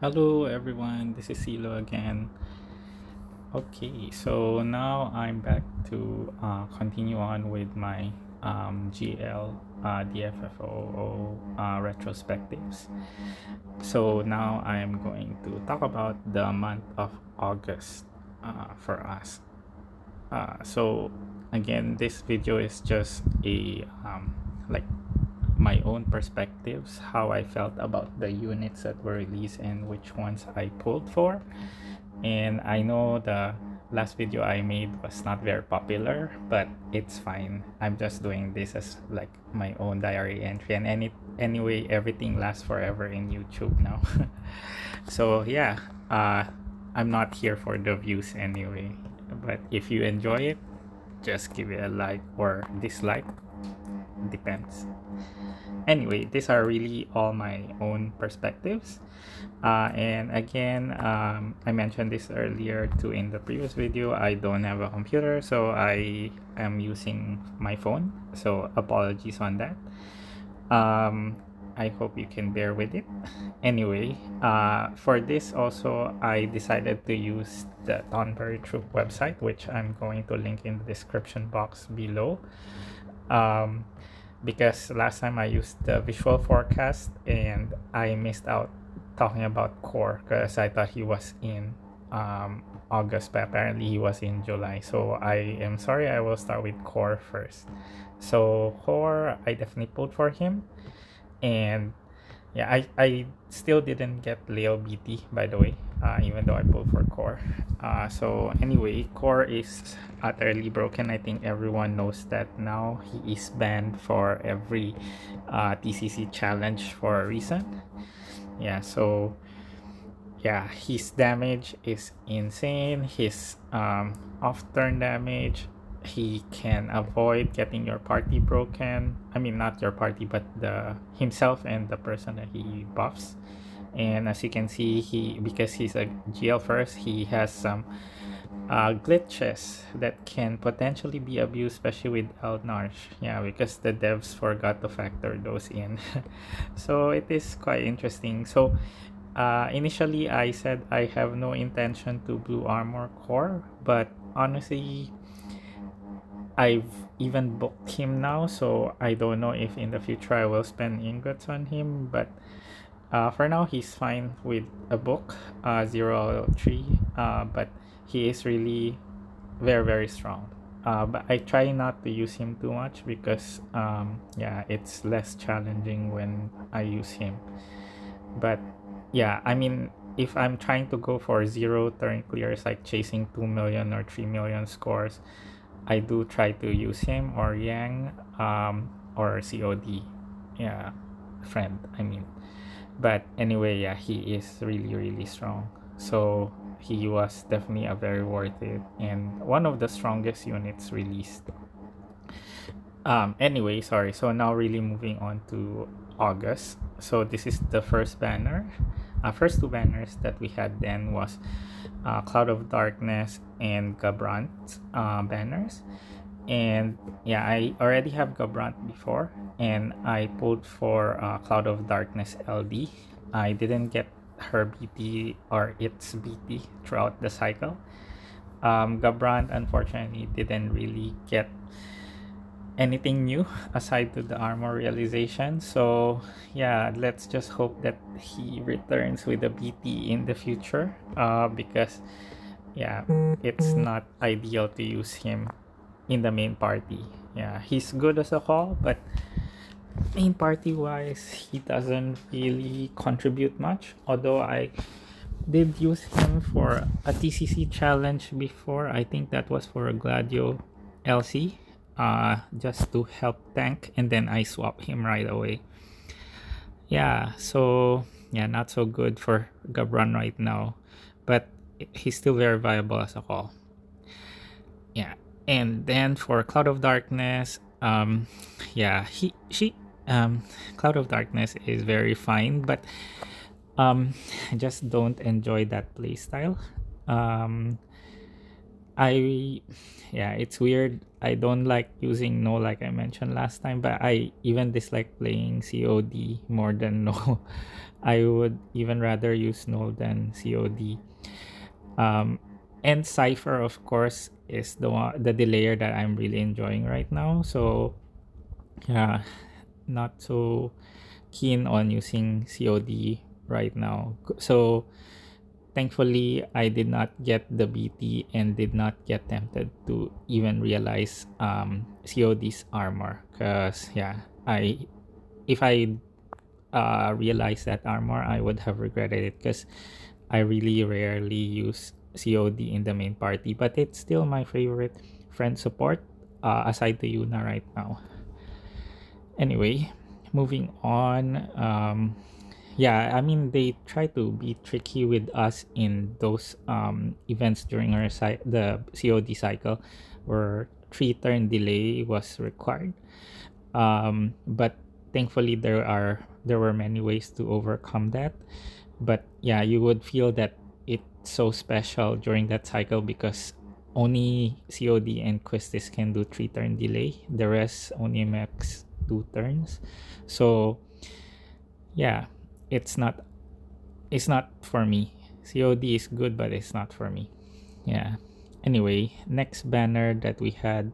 Hello everyone, this is Silo again. Okay, so now I'm back to continue on with my GL DFFOO retrospectives. So now I'm going to talk about the month of August for us. So again, this video is just a like my own perspectives, how I felt about the units that were released and which ones I pulled for. And I know the last video I made was not very popular, but it's fine. I'm just doing this as like my own diary entry, and anyway everything lasts forever in YouTube now. So yeah, I'm not here for the views anyway, but if you enjoy it, just give it a like or dislike, depends. Anyway, these are really all my own perspectives. And again, I mentioned this earlier too in the previous video. I don't have a computer, so I am using my phone. So apologies on that. I hope you can bear with it. Anyway, for this also, I decided to use the Tonberry Troop website, which I'm going to link in the description box below. Because last time I used the visual forecast and I missed out talking about Core because I thought he was in August, but apparently he was in July. So I am sorry, I will start with Core first. So Core, I definitely pulled for him. And yeah, I still didn't get Leo BT, by the way, even though I pulled for Core. So anyway, Core is utterly broken. I think everyone knows that now. He is banned for every TCC challenge for a reason. Yeah, so yeah, his damage is insane. His off-turn damage, he can avoid getting your party broken. I mean, not your party, but the himself and the person that he buffs. And as you can see, because he's a GL first, he has some glitches that can potentially be abused, especially with Elnarch. Yeah, because the devs forgot to factor those in. So it is quite interesting. So initially, I said I have no intention to blue armor core, but honestly, I've even booked him now, so I don't know if in the future I will spend ingots on him. But for now, he's fine with a book, 003. But he is really very very strong. But I try not to use him too much because yeah, it's less challenging when I use him. But yeah, I mean, if I'm trying to go for zero turn clears, like chasing 2 million or 3 million scores, I do try to use him or Yang, or COD. Yeah, friend, I mean. But anyway, yeah, he is really, really strong. So he was definitely a very worth it and one of the strongest units released. Anyway, sorry. So now really moving on to August. So this is the first banner. First two banners that we had then was Cloud of Darkness and Gabrant banners. And yeah, I already have Gabrant before, and I pulled for Cloud of Darkness LD. I didn't get her BT or its BT throughout the cycle. Gabrant unfortunately didn't really get anything new aside to the armor realization. So yeah, let's just hope that he returns with a BT in the future. Because yeah, it's not ideal to use him in the main party. Yeah, he's good as a call, but main party wise, he doesn't really contribute much. Although I did use him for a TCC challenge before. I think that was for a Gladio LC, just to help tank, and then I swap him right away. Yeah, so yeah, not so good for Gabran right now, but he's still very viable as a call. Yeah, and then for Cloud of Darkness, yeah, Cloud of Darkness is very fine, but I just don't enjoy that playstyle. Um, I yeah, it's weird. I don't like using no like I mentioned last time, but I even dislike playing COD more than no. I would even rather use no than COD. Um and Cypher of course is the delayer that I'm really enjoying right now. So yeah, not so keen on using COD right now. So thankfully, I did not get the BT and did not get tempted to even realize COD's armor. Cause yeah, I if I realized that armor, I would have regretted it. Cause I really rarely use COD in the main party, but it's still my favorite friend support. Aside to Yuna right now. Anyway, moving on. Yeah, I mean they try to be tricky with us in those events during the COD cycle, where 3 turn delay was required. But thankfully there were many ways to overcome that. But yeah, you would feel that it's so special during that cycle because only COD and Questis can do 3 turn delay. The rest only max 2 turns. So yeah, it's not it's not for me. COD is good, but it's not for me. Yeah. Anyway, next banner that we had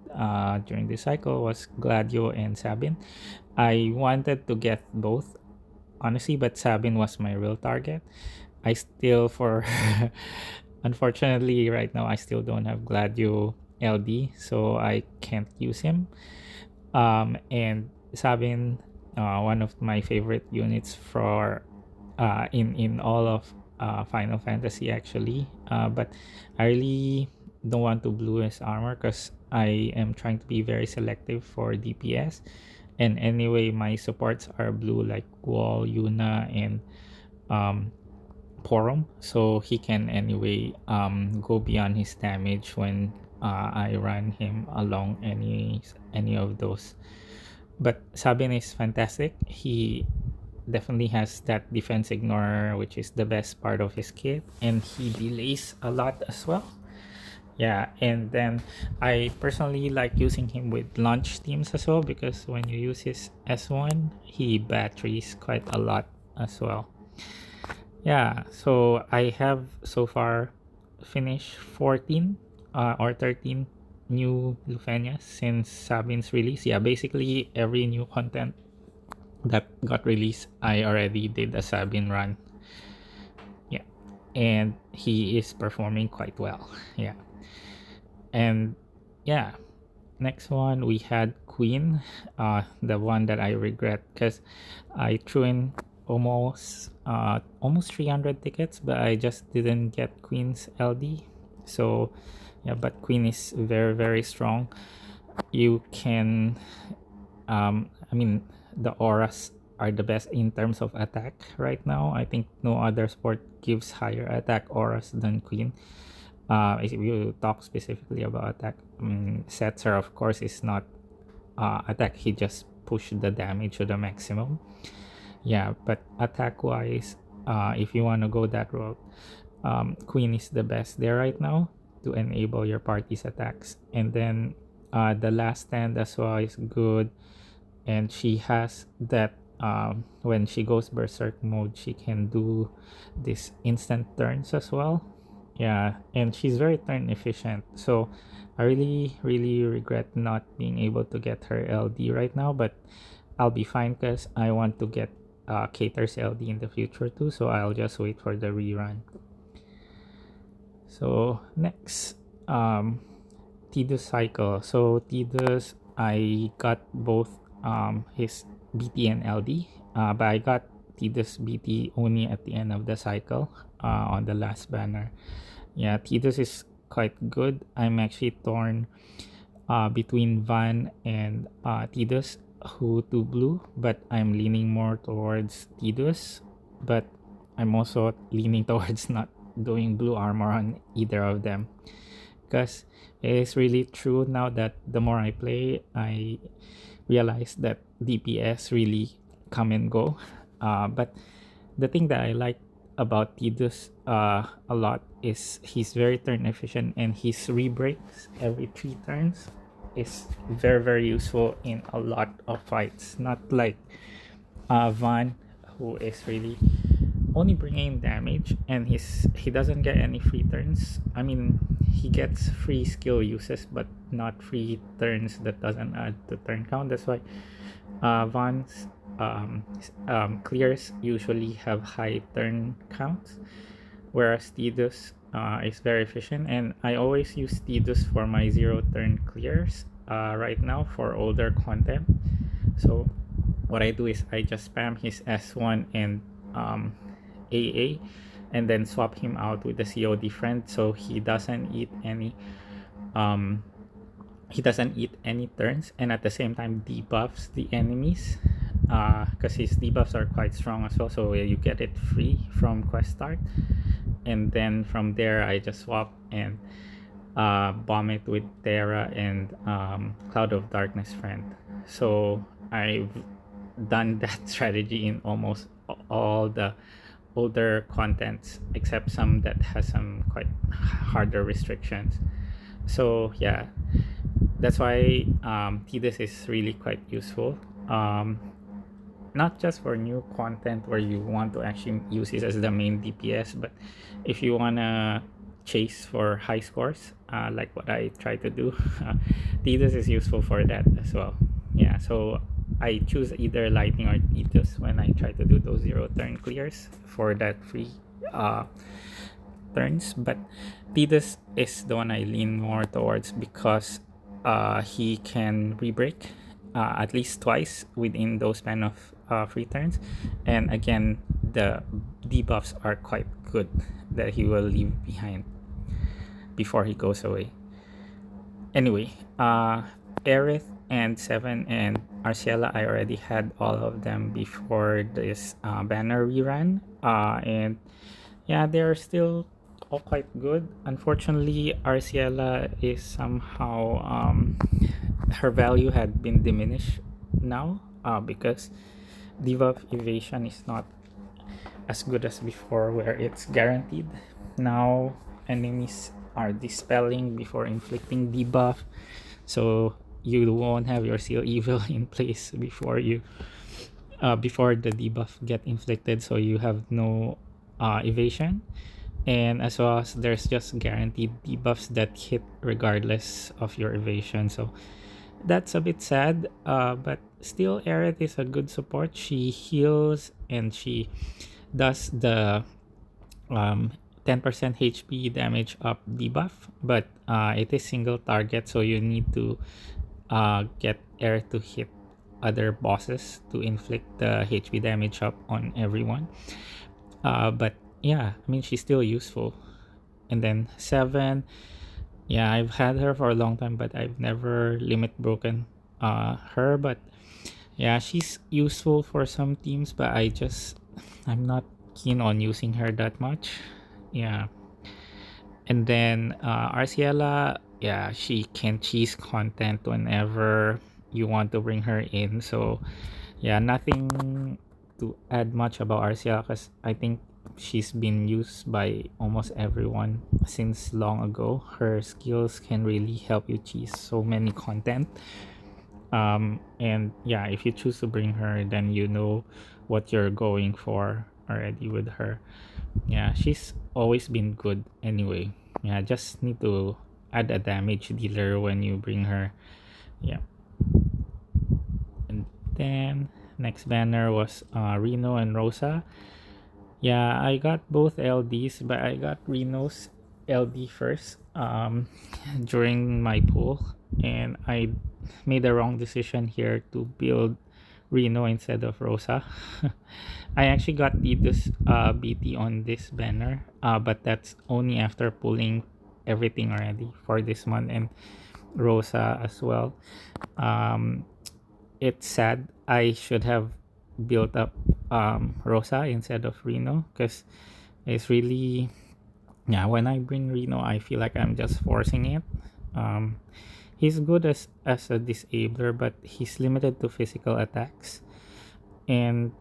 during this cycle was Gladio and Sabin. I wanted to get both, honestly, but Sabin was my real target. I still, for unfortunately, right now, I still don't have Gladio LD, so I can't use him. And Sabin, one of my favorite units for in all of Final Fantasy actually. But I really don't want to blue his armor because I am trying to be very selective for DPS. And anyway, my supports are blue like Wall, Yuna, and um, Porum, so he can anyway go beyond his damage when I run him along any of those. But Sabin is fantastic. He definitely has that defense ignorer, which is the best part of his kit, and he delays a lot as well. Yeah, and then I personally like using him with launch teams as well because when you use his S1, he batteries quite a lot as well. Yeah, so I have so far finished 14 or 13 new Lufenias since Sabin's release. Yeah, basically every new content that got released, I already did a Sabin run. Yeah, and he is performing quite well. Yeah, and yeah, next one we had Queen, the one that I regret because I threw in almost 300 tickets, but I just didn't get Queen's LD. So yeah, but Queen is very very strong. You can I mean, the auras are the best in terms of attack right now. I think no other sport gives higher attack auras than Queen. If you talk specifically about attack, Setzer of course is not attack. He just pushed the damage to the maximum. Yeah, but attack wise, if you want to go that route, Queen is the best there right now to enable your party's attacks. And then the last stand as well is good, and she has that when she goes berserk mode she can do this instant turns as well. Yeah, and she's very turn efficient, so I really regret not being able to get her LD right now, but I'll be fine because I want to get Cater's LD in the future too, so I'll just wait for the rerun. So next, Tidus cycle. So Tidus, I got both his BT and LD, but I got Tidus BT only at the end of the cycle on the last banner. Yeah, Tidus is quite good. I'm actually torn between Van and Tidus, who to blue, but I'm leaning more towards Tidus, but I'm also leaning towards not doing blue armor on either of them because it's really true now that the more I play, I realize that DPS really come and go. But the thing that I like about Tidus a lot is he's very turn efficient, and his re-breaks every 3 turns is very very useful in a lot of fights. Not like Van, who is really only bringing damage, and he doesn't get any free turns. I mean, he gets free skill uses, but not free turns that doesn't add to turn count. That's why Van's clears usually have high turn counts, whereas Tidus is very efficient, and I always use Tidus for my 0 turn clears right now for older content. So what I do is I just spam his S1 and AA, and then swap him out with the COD friend, so um, he doesn't eat any turns, and at the same time debuffs the enemies, because his debuffs are quite strong as well, so you get it free from quest start. And then from there I just swap and bomb it with Terra and Cloud of Darkness friend. So I've done that strategy in almost all the older contents, except some that has some quite harder restrictions. So yeah, that's why Tidus is really quite useful. Not just for new content where you want to actually use it as the main DPS, but if you wanna chase for high scores, like what I try to do, Tidus is useful for that as well. Yeah, so I choose either Lightning or Tidus when I try to do those 0 turn clears for that free turns. But Tidus is the one I lean more towards because he can re-break at least twice within those span of free turns, and again the debuffs are quite good that he will leave behind before he goes away. Anyway, Aerith and Seven and Arciela, I already had all of them before this banner rerun, and yeah, they're still all quite good. Unfortunately, Arciela is somehow her value had been diminished now, because debuff evasion is not as good as before, where it's guaranteed. Now enemies are dispelling before inflicting debuff, so you won't have your seal evil in place before the debuff get inflicted, so you have no evasion. And as well as there's just guaranteed debuffs that hit regardless of your evasion, so that's a bit sad. But still, Aerith is a good support. She heals and she does the 10% HP damage up debuff, but it is single target, so you need to get Aerith to hit other bosses to inflict the HP damage up on everyone. But yeah, I mean, she's still useful. And then Seven, yeah, I've had her for a long time, but I've never limit broken her. But yeah, she's useful for some teams, but I'm not keen on using her that much. Yeah. And then Arciela, yeah, she can cheese content whenever you want to bring her in. So yeah, nothing to add much about Arciela, because I think she's been used by almost everyone since long ago. Her skills can really help you cheese so many content. And yeah, if you choose to bring her, then you know what you're going for already with her. Yeah, she's always been good anyway. Yeah, just need to add a damage dealer when you bring her. Yeah. And then next banner was Reno and Rosa. Yeah, I got both LDs, but I got Reno's LD first during my pool, and I made the wrong decision here to build Reno instead of Rosa. I actually got Tidus BT on this banner, but that's only after pulling everything already for this month, and Rosa as well. Um, it's sad. I should have built up Rosa instead of Reno, because it's really, yeah, when I bring Reno, I feel like I'm just forcing it. Um, he's good as a disabler, but he's limited to physical attacks, and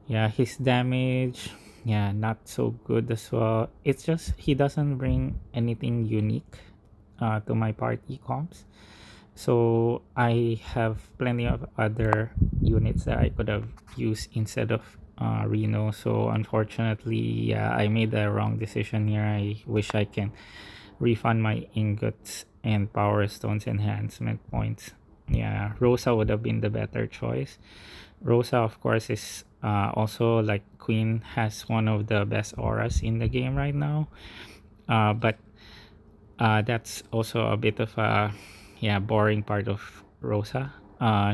yeah, his damage yeah, not so good as well. It's just he doesn't bring anything unique to my party comps. So I have plenty of other units that I could have used instead of Reno. So unfortunately, yeah, I made the wrong decision here. I wish I can refund my ingots and power stones enhancement points. Yeah, Rosa would have been the better choice. Rosa, of course, is also like Queen, has one of the best auras in the game right now. But that's also a bit of a yeah boring part of Rosa.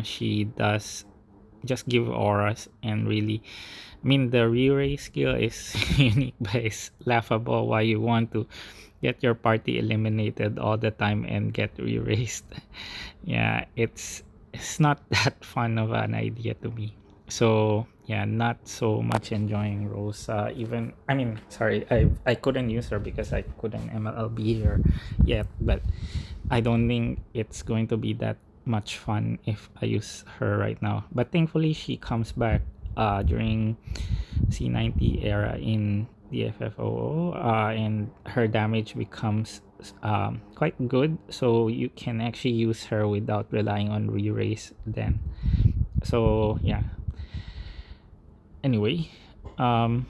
She does just give auras and really, I mean, the re-ray skill is unique, but it's laughable why you want to get your party eliminated all the time and get re-raised. Yeah, it's not that fun of an idea to me. So yeah, not so much enjoying Rosa. Even, I mean, sorry, I couldn't use her because I couldn't MLB her yet, but I don't think it's going to be that much fun if I use her right now. But thankfully, she comes back during C90 era in DFFOO, and her damage becomes quite good. So you can actually use her without relying on re-raise then. So yeah. Anyway, um,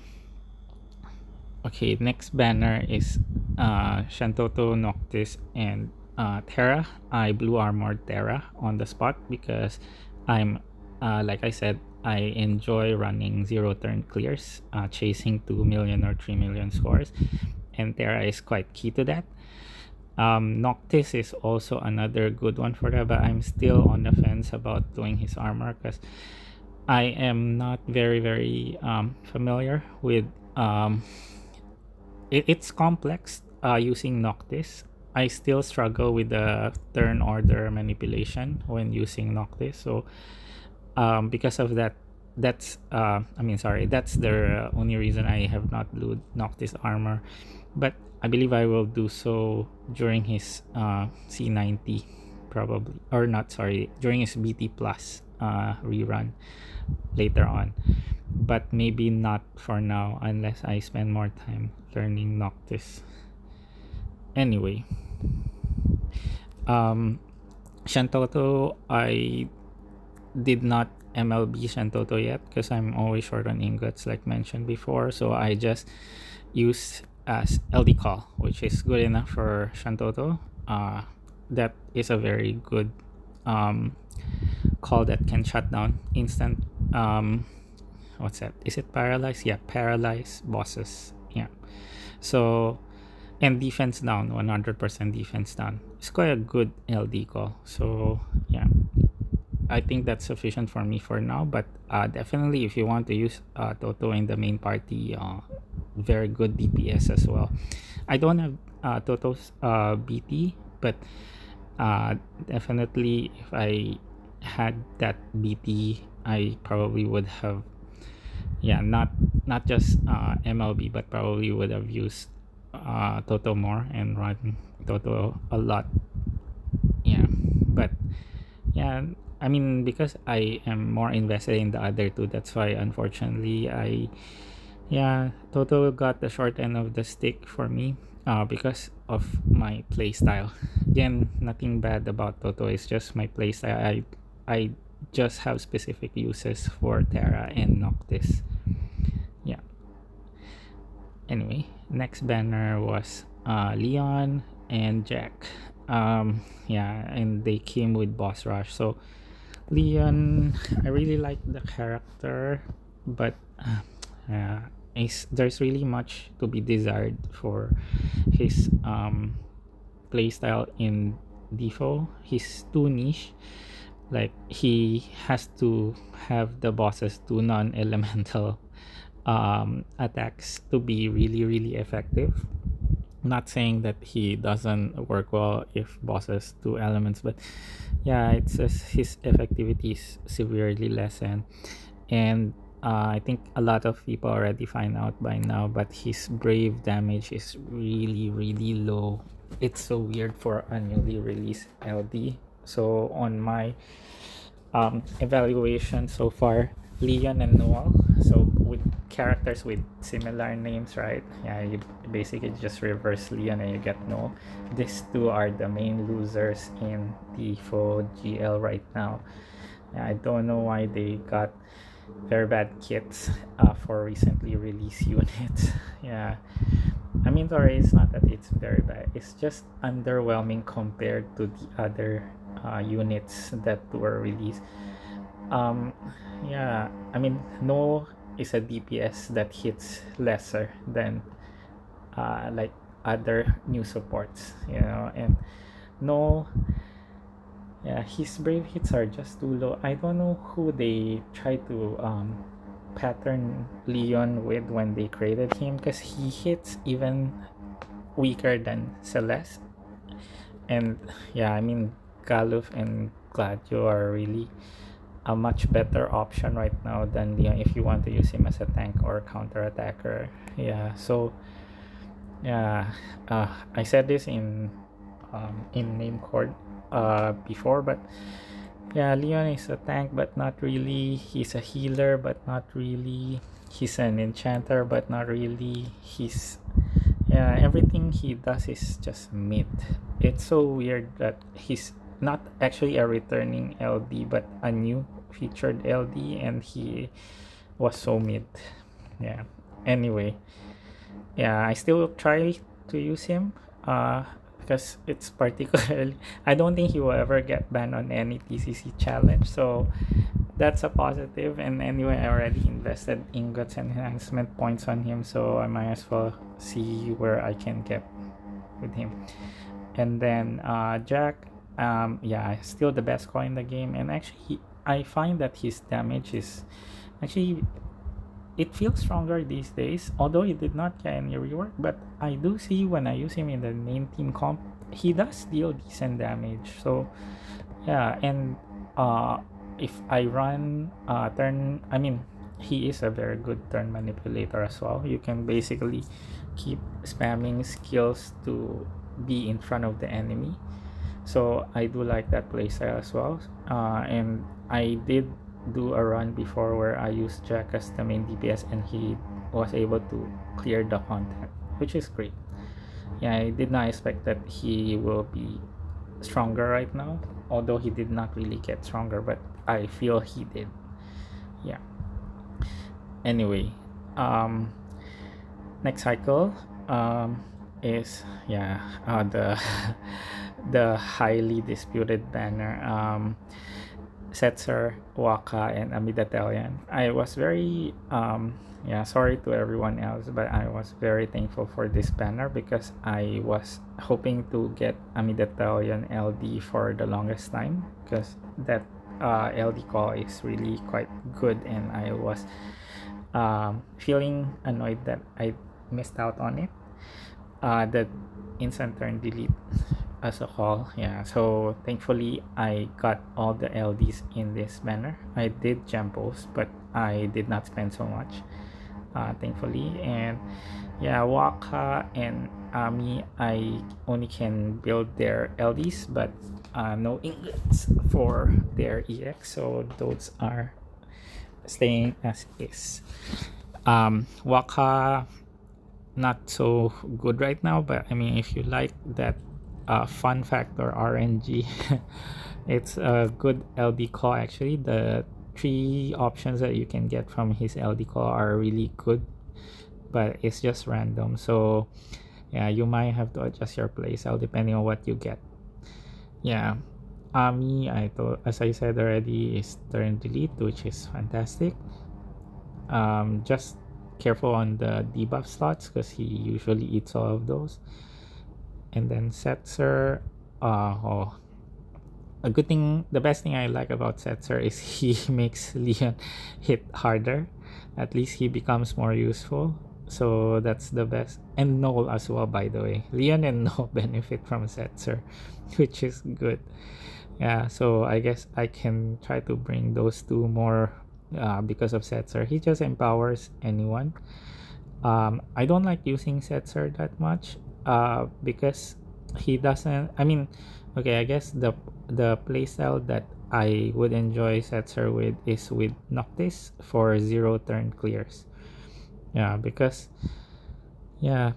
okay, next banner is Shantoto, Noctis, and Terra. I blue armored Terra on the spot because I'm, like I said, I enjoy running zero turn clears, chasing 2 million or 3 million scores, and Terra is quite key to that. Noctis is also another good one for that, but I'm still on the fence about doing his armor because I am not very familiar with it's complex using Noctis. I still struggle with the turn order manipulation when using Noctis. So because of that, that's I mean, sorry, that's the only reason I have not blued Noctis armor. But I believe I will do so during his C90 probably, or not, sorry, during his BT plus rerun later on, but maybe not for now unless I spend more time learning Noctis. Anyway, um, Shantoto, I did not MLB Shantoto yet because I'm always short on ingots, like mentioned before. So I just use as LD call, which is good enough for Shantoto. That is a very good um, call that can shut down instant what's that, is it paralyze, yeah, paralyze bosses, yeah. So, and defense down, 100% defense down, it's quite a good LD call. So yeah, I think that's sufficient for me for now, but definitely if you want to use Toto in the main party, very good DPS as well. I don't have Toto's BT, but definitely if I had that BT, I probably would have, yeah, not just MLB, but probably would have used Toto more and run Toto a lot. Yeah, but yeah, I mean, because I am more invested in the other two, that's why unfortunately I, yeah, Toto got the short end of the stick for me because of my playstyle. Again, nothing bad about Toto, it's just my playstyle. I just have specific uses for Terra and Noctis. Yeah. Anyway, next banner was Leon and Jack. Yeah, and they came with boss rush. So Leon, I really like the character, but there's really much to be desired for his playstyle in Defo. He's too niche. Like he has to have the bosses do non-elemental attacks to be really effective. Not saying that he doesn't work well if bosses do elements, but yeah, it's just his effectivity is severely lessened. And I think a lot of people already find out by now, but his brave damage is really low. It's so weird for a newly released LD. So on my evaluation so far, Leon and Noel, so with characters with similar names, right? Yeah, you basically just reverse Leon and you get Null. These two are the main losers in DFFOO GL right now. Yeah, I don't know why they got very bad kits for recently released units. Yeah, I mean, sorry, it's not that it's very bad. It's just underwhelming compared to the other units that were released. Um, yeah, I mean, no is a DPS that hits lesser than like other new supports, and no, yeah, his brave hits are just too low. I don't know who they try to pattern Leon with when they created him, because he hits even weaker than Celeste. And yeah, I mean, Galuf and Gladio are really a much better option right now than Leon if you want to use him as a tank or counter attacker. Yeah, so yeah, I said this in name cord before, but yeah, Leon is a tank, but not really. He's a healer, but not really. He's an enchanter, but not really. Yeah, everything he does is just mid. It's so weird that he's not actually a returning LD, but a new featured LD, and he was so mid. Yeah. Anyway, yeah, I still try to use him because it's particularly I don't think he will ever get banned on any TCC challenge, so that's a positive. And anyway, I already invested ingots and enhancement points on him, so I might as well see where I can get with him. And then Jack, yeah, still the best call in the game, and actually I find that his damage is actually, it feels stronger these days, although he did not get any rework. But I do see when I use him in the main team comp, he does deal decent damage. So yeah, and if I run turn, I mean, he is a very good turn manipulator as well. You can basically keep spamming skills to be in front of the enemy. So I do like that playstyle as well. And I did do a run before where I used Jack as the main DPS and he was able to clear the contact, which is great. Yeah, I did not expect that he will be stronger right now, although he did not really get stronger, but I feel he did. Yeah. Anyway, next cycle is the the highly disputed banner, Setzer, Waka, and Amidatelian. I was very sorry to everyone else, but I was very thankful for this banner because I was hoping to get Amidatelian LD for the longest time, because that LD call is really quite good, and I was feeling annoyed that I missed out on it. The instant turn delete as a call. Yeah, so thankfully I got all the LDs in this banner. I did gem post, but I did not spend so much, thankfully. And yeah, Waka and Ami, I only can build their LDs, but no ingots for their EX, so those are staying as is. Waka, not so good right now, but I mean, if you like that fun factor RNG, it's a good LD call. Actually, the 3 options that you can get from his LD call are really good, but it's just random, so yeah, you might have to adjust your playstyle depending on what you get. Yeah, Ami, I thought, as I said already, is turn delete, which is fantastic. Just careful on the debuff slots because he usually eats all of those. And then Setzer, a good thing, the best thing I like about Setzer is he makes Leon hit harder. At least he becomes more useful, so that's the best. And Null as well, by the way. Leon and Null benefit from Setzer, which is good. Yeah, so I guess I can try to bring those two more because of Setzer. He just empowers anyone. I don't like using Setzer that much because he doesn't, I mean, okay, I guess the playstyle that I would enjoy Setzer with is with Noctis for 0 turn clears. Yeah, because yeah,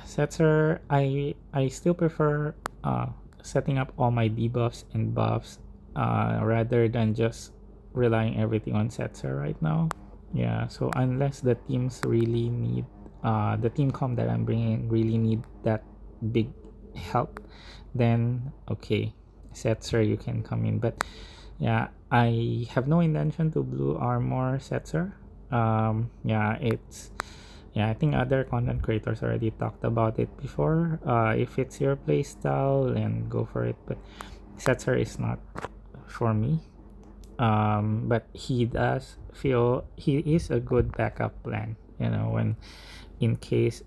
Setzer, I still prefer setting up all my debuffs and buffs rather than just relying everything on Setzer right now. Yeah, so unless the teams really need the team comp that I'm bringing really need that big help, then okay, Setzer you can come in. But yeah, I have no intention to blue armor Setzer. Yeah, I think other content creators already talked about it before. If it's your playstyle, then go for it. But Setzer is not for me. But he does feel he is a good backup plan. You know, when in case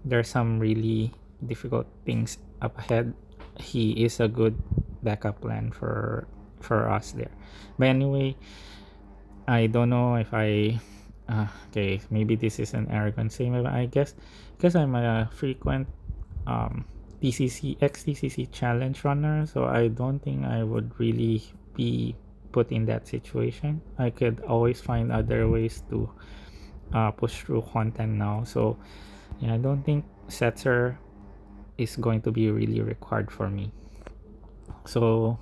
there's some really difficult things up ahead, he is a good backup plan for us there. But anyway, I don't know if I okay, maybe this is an arrogant statement, but I guess because I'm a frequent um TCC XTCC challenge runner, so I don't think I would really be put in that situation. I could always find other ways to push through content now. So yeah, I don't think Setzer is going to be really required for me. So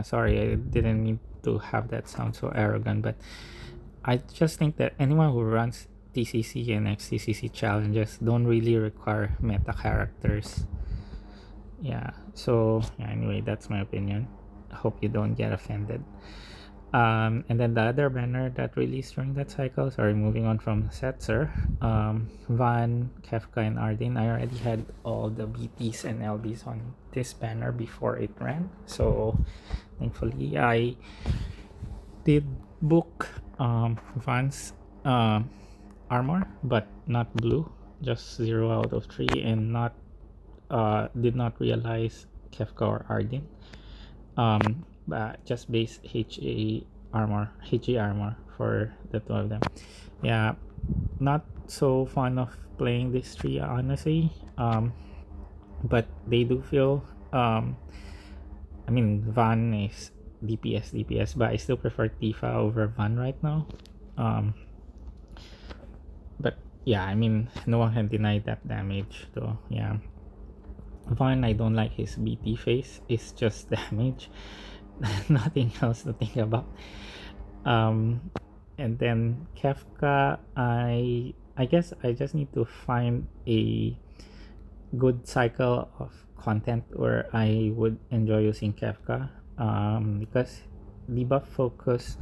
sorry, I didn't mean to have that sound so arrogant, but I just think that anyone who runs TCC and XTCC challenges don't really require meta characters. Yeah, so yeah, anyway, that's my opinion. I hope you don't get offended. And then the other banner that released during that cycle, sorry, moving on from Setzer, Van, Kefka, and Arden. I already had all the BTs and LDs on this banner before it ran. So thankfully, I did book Van's armor, but not blue, just 0 out of 3, and not did not realize Kefka or Arden. But just base HA armor for the two of them. Yeah, not so fond of playing this tree honestly. But they do feel I mean Van is DPS, but I still prefer Tifa over Van right now. Um, but yeah, I mean no one can deny that damage though. Yeah, Van, I don't like his BT face. It's just damage. Nothing else to think about. Um, and then Kefka, I guess I just need to find a good cycle of content where I would enjoy using Kefka. Because debuff focus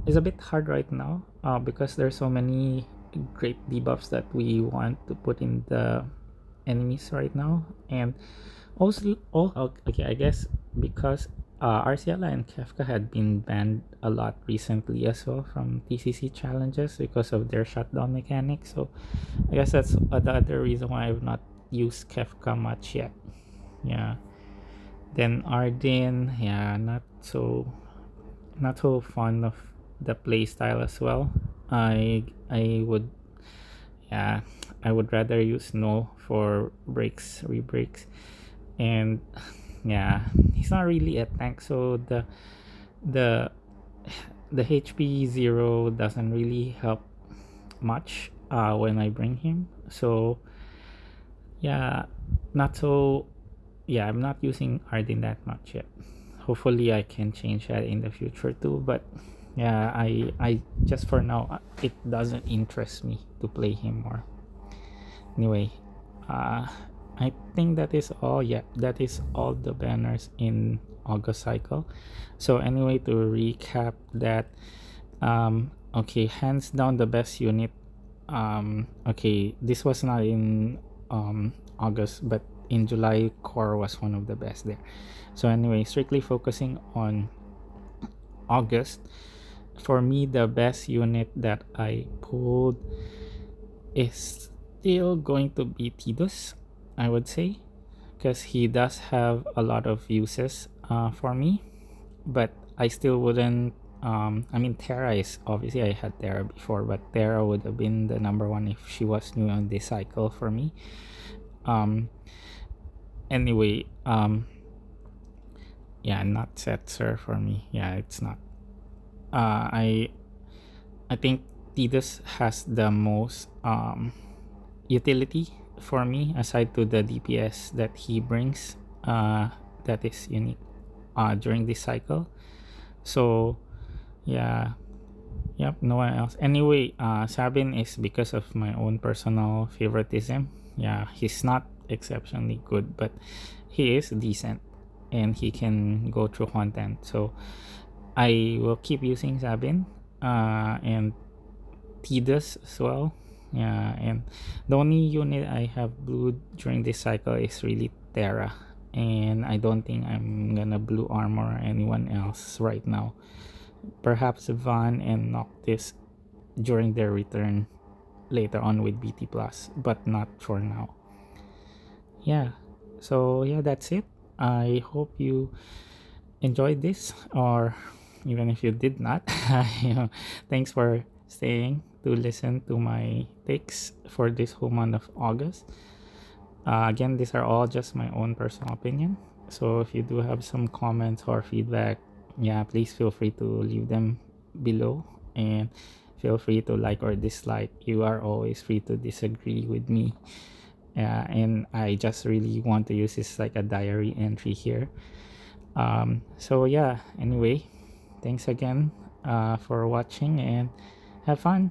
is a bit hard right now. Because there's so many great debuffs that we want to put in the enemies right now, and also, okay, I guess because Arciela and Kefka had been banned a lot recently as well from TCC challenges because of their shutdown mechanics. So I guess that's the other reason why I've not used Kefka much yet. Yeah. Then Arden, yeah, not so fond of the playstyle as well. I would yeah, I would rather use No for breaks, rebreaks, and yeah, he's not really a tank, so the the HP 0 doesn't really help much when I bring him. So yeah, not so yeah, I'm not using Arden that much yet. Hopefully I can change that in the future too, but yeah, I just for now it doesn't interest me to play him more. Anyway, uh I think that is all. Yeah, that is all the banners in August cycle. So anyway, to recap that, okay, hands down the best unit. Okay, this was not in August, but in July, core was one of the best there. So anyway, strictly focusing on August, for me the best unit that I pulled is still going to be Tidus, I would say, because he does have a lot of uses for me, but I still wouldn't. I mean, Terra is obviously I had Terra before, but Terra would have been the number one if she was new on this cycle for me. Um, anyway, yeah, not Setzer for me. Yeah, it's not. I think Tidus has the most utility for me, aside to the DPS that he brings, that is unique during this cycle. So yeah, yep, no one else. Anyway, Sabin is because of my own personal favoritism. Yeah, he's not exceptionally good, but he is decent and he can go through content. So I will keep using Sabin and Tidus as well. Yeah, and the only unit I have blue during this cycle is really Terra. And I don't think I'm gonna blue armor anyone else right now. Perhaps Van and Noctis during their return later on with BT Plus, but not for now. Yeah. So yeah, that's it. I hope you enjoyed this, or even if you did not, you know, thanks for staying to listen to my takes for this whole month of August. Again, these are all just my own personal opinion. So if you do have some comments or feedback, yeah, please feel free to leave them below, and feel free to like or dislike. You are always free to disagree with me. And I just really want to use this like a diary entry here. So yeah, anyway, thanks again for watching and have fun.